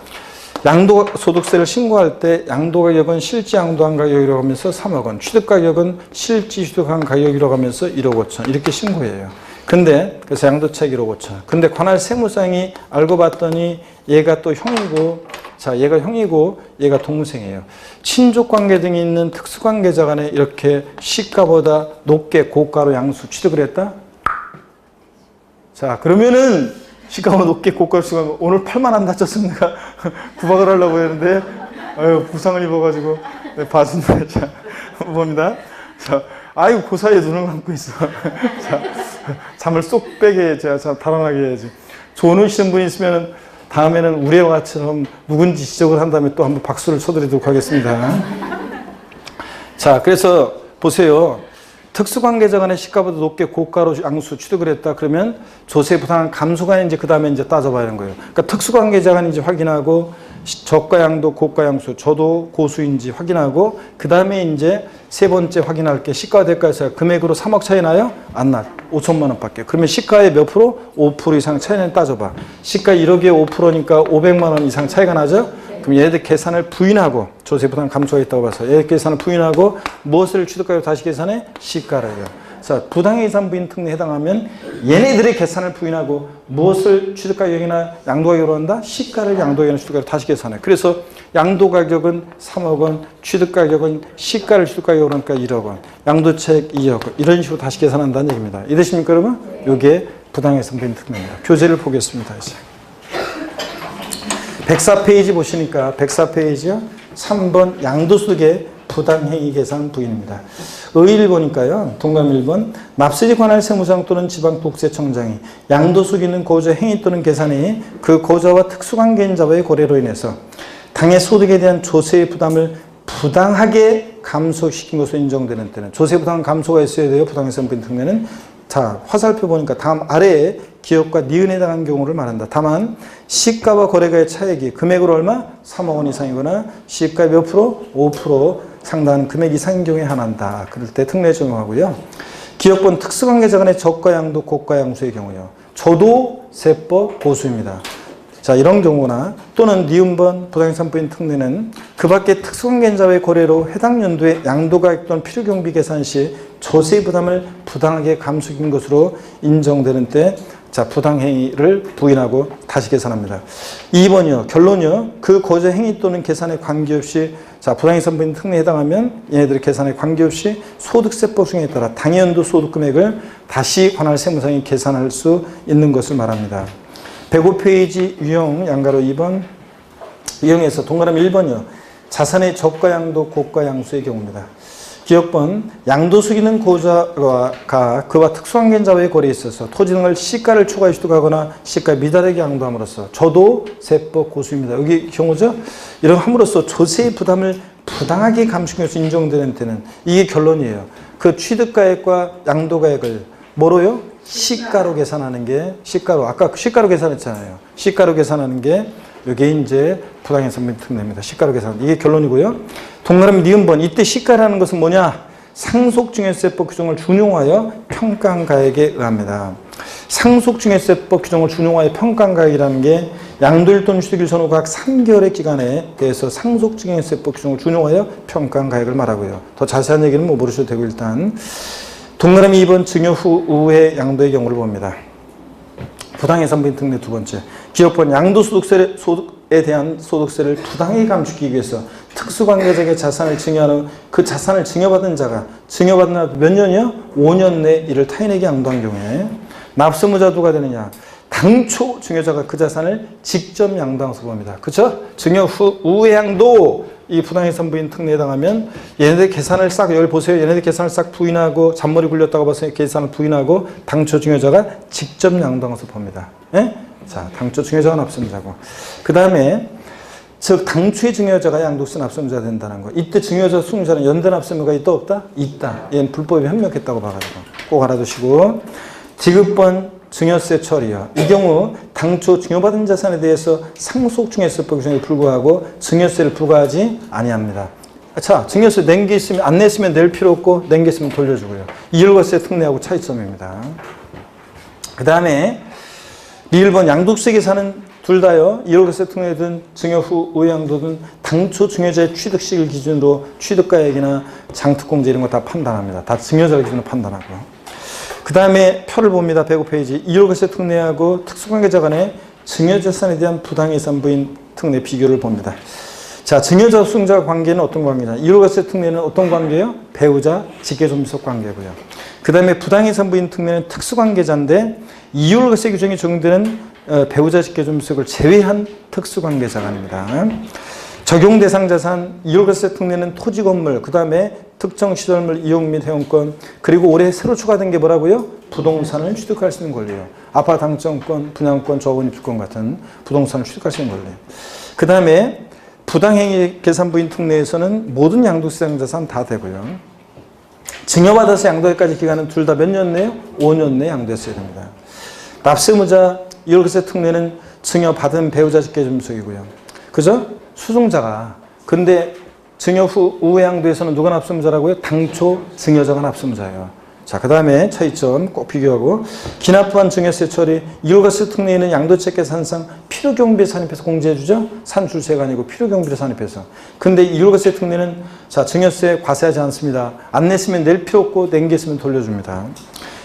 양도소득세를 신고할 때 양도가격은 실제 양도한 가격이라고 하면서 3억 원, 취득가격은 실제 취득한 가격이라고 하면서 1억 5천 이렇게 신고해요. 근데 그래서 양도차익 1억 5천. 근데 관할 세무상이 알고 봤더니 얘가 또 형이고, 자, 얘가 형이고 얘가 동생이에요. 친족관계 등이 있는 특수관계자 간에 이렇게 시가보다 높게 고가로 양수 취득을 했다. 자, 그러면은 시가보다 높게 고가로 취득하면 오늘 팔만 안 다쳤습니까? 구박을 하려고 했는데 부상을 입어가지고 봐준다. 자, 봅니다. 자, 아이고 그 사이에 눈을 감고 있어. 자, 잠을 쏙 빼게 제가 달아나게 해야지. 좋으신 분이 있으면 다음에는 우리와 같이처럼 누군지 지적을 한 다음에 또 한번 박수를 쳐드리도록 하겠습니다. 자, 그래서 보세요. 특수관계자 간의 시가보다 높게 고가로 양수 취득을 했다. 그러면 조세 부담 감소가인지 그 다음에 이제 따져봐야 하는 거예요. 그러니까 특수관계자 간인지 확인하고 저가 양도 고가 양수 저도 고수인지 확인하고 그 다음에 이제 세 번째 확인할 게 시가 대가에서 금액으로 3억 차이 나요? 안 나. 5천만 원밖에. 그러면 시가의 몇 프로? 5% 이상 차이는 따져봐. 시가 1억에 5%니까 500만 원 이상 차이가 나죠? 그럼 얘네들 계산을 부인하고 조세 부담 감소가 있다고 봐서 얘 계산을 부인하고 무엇을 취득가격으로 다시 계산해? 시가를 해요. 자, 부당해이상 부인 특례에 해당하면 얘네들의 계산을 부인하고 무엇을 취득가격이나 양도가격으로 한다? 시가를 양도가격이나 취득가격으로 다시 계산해. 그래서 양도가격은 3억 원, 취득가격은 시가를 취득가격으로 하니까 1억 원, 양도차익 2억 원 이런 식으로 다시 계산한다는 얘기입니다. 이해되십니까 여러분? 이게 부당해이상 부인 특례입니다. 교재를 보겠습니다. 이제 104페이지 보시니까 104페이지요. 3번 양도소득의 부당행위 계산 부인입니다. 의의를 보니까요. 동감 1번 납세지 관할 세무상 또는 지방독세청장이 양도소득 있는 고자 행위 또는 계산이 그 고자와 특수관계인 자와의 거래로 인해서 당해 소득에 대한 조세의 부담을 부당하게 감소시킨 것으로 인정되는 때는 조세 부담 감소가 있어야 돼요. 부당해상 부인 특례는. 자, 화살표 보니까 다음 아래에 기업과 니은에 해당한 경우를 말한다. 다만 시가와 거래가의 차액이 금액으로 얼마? 3억 원 이상이거나 시가의 몇 프로? 5% 상당한 금액 이상인 경우에 한한다. 그럴 때 특례 적용하고요. 기업권 특수관계자 간의 저가양도 고가양수의 경우요. 저도 세법 고수입니다. 자, 이런 경우나 또는 니은번 부당해상 부인 특례는 그 밖에 특수관계자와의 거래로 해당 연도에 양도가액 또는 필요경비 계산 시 조세 부담을 부당하게 감소시킨 것으로 인정되는 때 자, 부당행위를 부인하고 다시 계산합니다. 2번이요. 결론이요. 그 고자 행위 또는 계산에 관계없이 자, 부당해상 부인 특례에 해당하면 얘네들의 계산에 관계없이 소득세법 승인에 따라 당연도 소득금액을 다시 관할 세무상이 계산할 수 있는 것을 말합니다. 105페이지 유형 양가로 2번 유형에서 동그라미 1번이요. 자산의 저가양도 고가양수의 경우입니다. 기억번 양도수기는 고자가 그와 특수관계자와의 거래에 있어서 토지 등을 시가를 초과해 취득하거나 시가 미달하게 양도함으로써 저도 세법 고수입니다. 여기 경우죠. 이런 함으로써 조세의 부담을 부당하게 감축해서 인정되는 때는 이게 결론이에요. 그 취득가액과 양도가액을 뭐로요? 시가로 계산하는 게 시가로 아까 시가로 계산했잖아요. 시가로 계산하는 게 이게 이제 부당해서분 특례입니다. 시가로 계산. 이게 결론이고요. 동그라미 니은번 이때 시가라는 것은 뭐냐? 상속증여세법 규정을 준용하여 평가한 가액에 의합니다. 상속증여세법 규정을 준용하여 평가한 가액이라는 게 양도일 또는 취득일 전후 각 3개월의 기간에 대해서 상속증여세법 규정을 준용하여 평가한 가액을 말하고요. 더 자세한 얘기는 뭐 모르셔도 되고 일단 동그라미 2번 증여 후의 양도의 경우를 봅니다. 부당해산분 특례 두 번째. 기업번 양도소득세에 대한 소득세를 부당하게 감추기 위해서 특수관계자에게 자산을 증여하는 그 자산을 증여받은 자가 증여받은 몇 년이요? 5년 내에 이를 타인에게 양도한 경우에 납세무자 누가 되느냐? 당초 증여자가 그 자산을 직접 양도한 것으로 봅니다. 그렇죠? 증여 후의 양도 이 부당해산부인 특례에 해당하면 얘네들 계산을 싹 여기 보세요. 얘네들 계산을 싹 부인하고 잔머리 굴렸다고 봐서 계산을 부인하고 당초 증여자가 직접 양도한 것으로 봅니다. 예? 자, 당초 증여자가 납세무자고 그 다음에 즉 당초의 증여자가 양도세 납세무자가 된다는 거. 이때 증여자 수증자는 연대 납세무가 있다 없다? 있다. 얘는 불법이 현명했다고 봐가지고 꼭 알아두시고 디귿번 증여세 처리요. 이 경우 당초 증여받은 자산에 대해서 상속증여세법 규정에 불구하고 증여세를 부과하지 아니합니다. 자, 증여세 낸 게 있으면 안 냈으면 낼 필요 없고 낸 게 있으면 돌려주고요. 이율과세 특례하고 차이점입니다. 그 다음에 리을번 양도세 계산은 둘 다요. 이율과세 특례든 증여 후 의양도든 당초 증여자의 취득시기를 기준으로 취득가액이나 장특공제 이런 거 다 판단합니다. 다 증여자를 기준으로 판단하고요. 그 다음에 표를 봅니다. 105페이지. 이율과세 특례하고 특수관계자 간의 증여재산에 대한 부당해산부인 특례 비교를 봅니다. 자, 증여자 수증자 관계는 어떤 관계냐? 이율과세 특례는 어떤 관계예요? 배우자 직계존비속 관계고요. 그 다음에 부당해산부인 특례는 특수관계자인데 이율과세 규정이 적용되는 배우자 직계존비속을 제외한 특수관계자간입니다. 적용 대상 자산, 이율과세 특례는 토지 건물, 그 다음에 특정 시설물 이용 및 회원권, 그리고 올해 새로 추가된 게 뭐라고요? 부동산을 취득할 수 있는 권리예요. 아파트 당첨권, 분양권, 저원 입주권 같은 부동산을 취득할 수 있는 권리. 그 다음에 부당행위 계산부인 특례에서는 모든 양도세 자산 다 되고요. 증여받아서 양도에까지 기간은 둘 다 몇 년 내요? 5년 내에 양도했어야 됩니다. 납세무자 이율과세 특례는 증여받은 배우자 직계존비속이고요. 그죠? 수증자가. 근데 증여 후 우회양도에서는 누가 납세무자라고요? 당초 증여자가 납세무자예요. 자, 그 다음에 차이점 꼭 비교하고 기납부한 증여세 처리 이율과세 특례에는 양도채 계산상 필요경비에 산입해서 공제해주죠. 산출세가 아니고 필요경비를 산입해서. 근데 이율과세 특례는 자 증여세 과세하지 않습니다. 안 냈으면 낼 필요 없고 낸 게 있으면 돌려줍니다.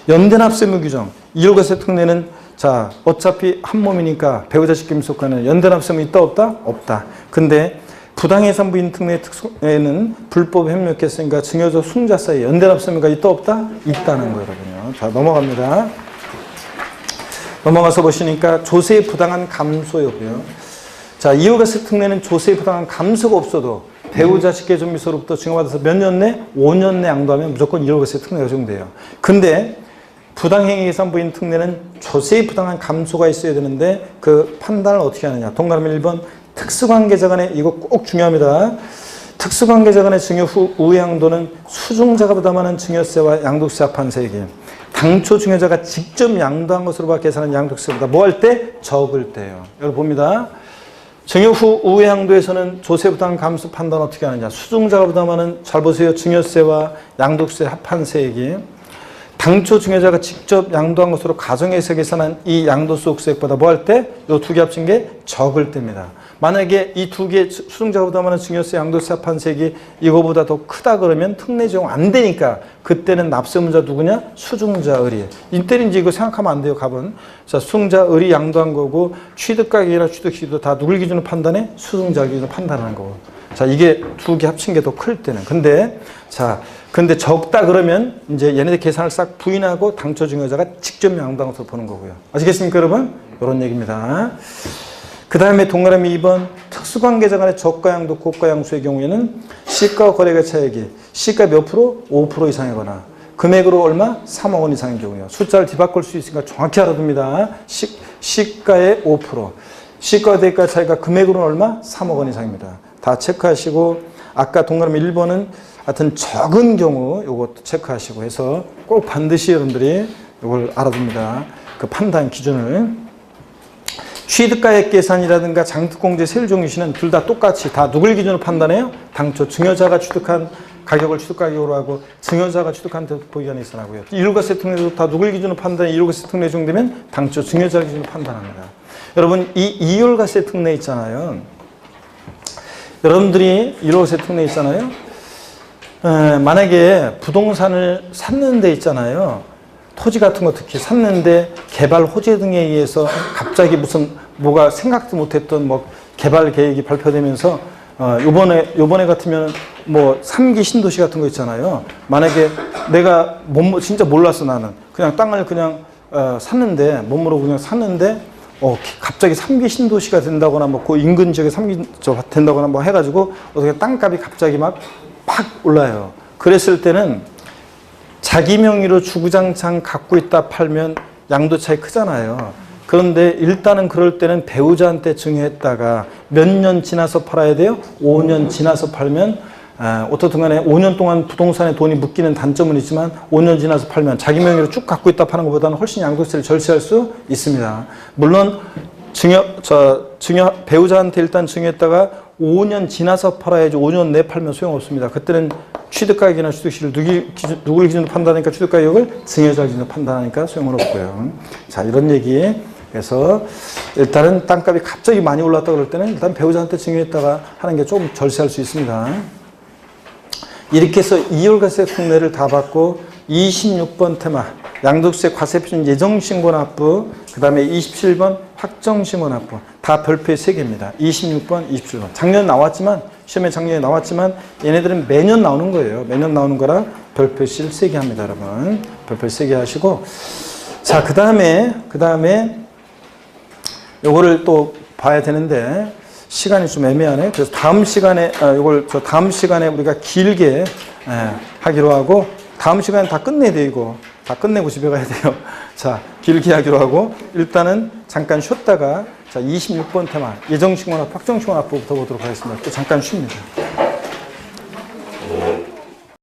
연대납세무 규정 이율과세 특례는 자 어차피 한 몸이니까 배우자 직계존비속과는 연대납세무 있다 없다? 없다. 근데 부당해산부인 특례 특수에는 불법 협력했으니까 증여자 수증자 사이에 연대납세무가 있다 없다? 있다는 거거든요. 자, 넘어갑니다. 넘어가서 보시니까 조세의 부당한 감소였고요. 자, 이율과세 특례는 조세의 부당한 감소가 없어도 배우자 직계존비속으로부터 증여받아서 몇 년 내? 5년 내 양도하면 무조건 이율과세 특례가 적용돼요. 근데 부당행위 계산부인 특례는 조세의 부당한 감소가 있어야 되는데 그 판단을 어떻게 하느냐. 동그라미 1번 특수관계자 간의 이거 꼭 중요합니다. 특수관계자 간의 증여 후 우양도는 수증자가 부담하는 증여세와 양도세 합한 세액이 당초 증여자가 직접 양도한 것으로 계산한 양도세보다 뭐 할 때? 적을 때요. 여러분 봅니다. 증여 후 우양도에서는 조세 부담 감소 판단 어떻게 하느냐. 수증자가 부담하는 잘 보세요. 증여세와 양도세 합한 세액이 당초 증여자가 직접 양도한 것으로 가정에서 계산한 이 양도소득세액보다 뭐 할 때? 이 두 개 합친 게 적을 때입니다. 만약에 이 두 개 수증자가 부담하는 증여세, 양도세 합한 세액이 이거보다 더 크다 그러면 특례 적용 안 되니까 그때는 납세무자 누구냐? 수증자 을이. 이때는 이제 이거 생각하면 안 돼요, 갑은. 자, 수증자 을이 양도한 거고 취득가격이나 취득시기도 다 누굴 기준으로 판단해? 수증자 기준으로 판단하는 거고. 자, 이게 두 개 합친 게 더 클 때는. 근데 적다 그러면 이제 얘네들 계산을 싹 부인하고 당초 증여자가 직접 양도한 것으로 보는 거고요. 아시겠습니까, 여러분? 이런 얘기입니다. 그 다음에 동그라미 2번 특수관계자 간의 저가양도 고가양수의 경우에는 시가 거래가 차액이 시가 몇 프로? 5% 이상이거나 금액으로 얼마? 3억 원 이상인 경우요. 숫자를 뒤바꿀 수 있으니까 정확히 알아둡니다. 시가의 5%. 시가 대가 차이가 금액으로는 얼마? 3억 원 이상입니다. 다 체크하시고 아까 동그라미 1번은 하여튼 적은 경우 요것도 체크하시고 해서 꼭 반드시 여러분들이 이걸 알아둡니다. 그 판단 기준을. 취득가액 계산이라든가 장특공제 세율종유시는 둘 다 똑같이 다 누굴 기준으로 판단해요? 당초 증여자가 취득한 가격을 취득가격으로 하고 증여자가 취득한 보기관에 계산하고요. 이율과세 특례도 다 누굴 기준으로 판단해? 이율과세 특례 적용되면 당초 증여자 기준으로 판단합니다. 여러분 이 이율과세 특례 있잖아요. 여러분들이 이율과세 특례 있잖아요. 만약에 부동산을 샀는 데 있잖아요. 토지 같은 거 특히 샀는데 개발 호재 등에 의해서 갑자기 무슨 뭐가 생각도 못했던 뭐 개발 계획이 발표되면서 요번에 같으면 뭐 3기 신도시 같은 거 있잖아요. 만약에 내가 진짜 몰랐어 나는 그냥 땅을 그냥 샀는데 몸으로 그냥 샀는데 갑자기 3기 신도시가 된다거나 뭐 그 인근 지역에 3기 된다거나 뭐 해가지고 어떻게 땅값이 갑자기 막 올라요. 그랬을 때는 자기 명의로 주구장창 갖고 있다 팔면 양도 차이 크잖아요. 그런데 일단은 그럴 때는 배우자한테 증여했다가 몇 년 지나서 팔아야 돼요? 5년 지나서 팔면 어떻든 간에 5년 동안 부동산에 돈이 묶이는 단점은 있지만 5년 지나서 팔면 자기 명의로 쭉 갖고 있다 파는 것보다는 훨씬 양도세를 절세할 수 있습니다. 물론 배우자한테 일단 증여했다가 5년 지나서 팔아야지 5년 내 팔면 소용없습니다. 그때는 취득가격이나 취득시를 누굴 기준으로 판단하니까 취득가격을 증여자 기준으로 판단하니까 소용은 없고요. 자, 이런 얘기. 그래서 일단은 땅값이 갑자기 많이 올랐다 그럴 때는 일단 배우자한테 증여했다가 하는 게 좀 절세할 수 있습니다. 이렇게 해서 이율과세 특례를 다 받고 26번 테마 양도세 과세표준 예정신고 납부, 그 다음에 27번 확정신고 납부 다 별표의 3개입니다. 26번, 27번. 작년 나왔지만 시험에 작년에 나왔지만 얘네들은 매년 나오는 거예요. 매년 나오는 거라 별표실 3개 합니다, 여러분. 별표 3개 하시고 자, 그 다음에 요거를 또 봐야 되는데 시간이 좀 애매하네. 그래서 다음 시간에 다음 시간에 우리가 길게 하기로 하고 다음 시간에 다 끝내야 돼요. 이거 다 끝내고 집에 가야 돼요. 자, 길게 하기로 하고 일단은 잠깐 쉬었다가 자 26번 테마 예정신고납부 확정신고납부부터 보도록 하겠습니다. 또 잠깐 쉽니다.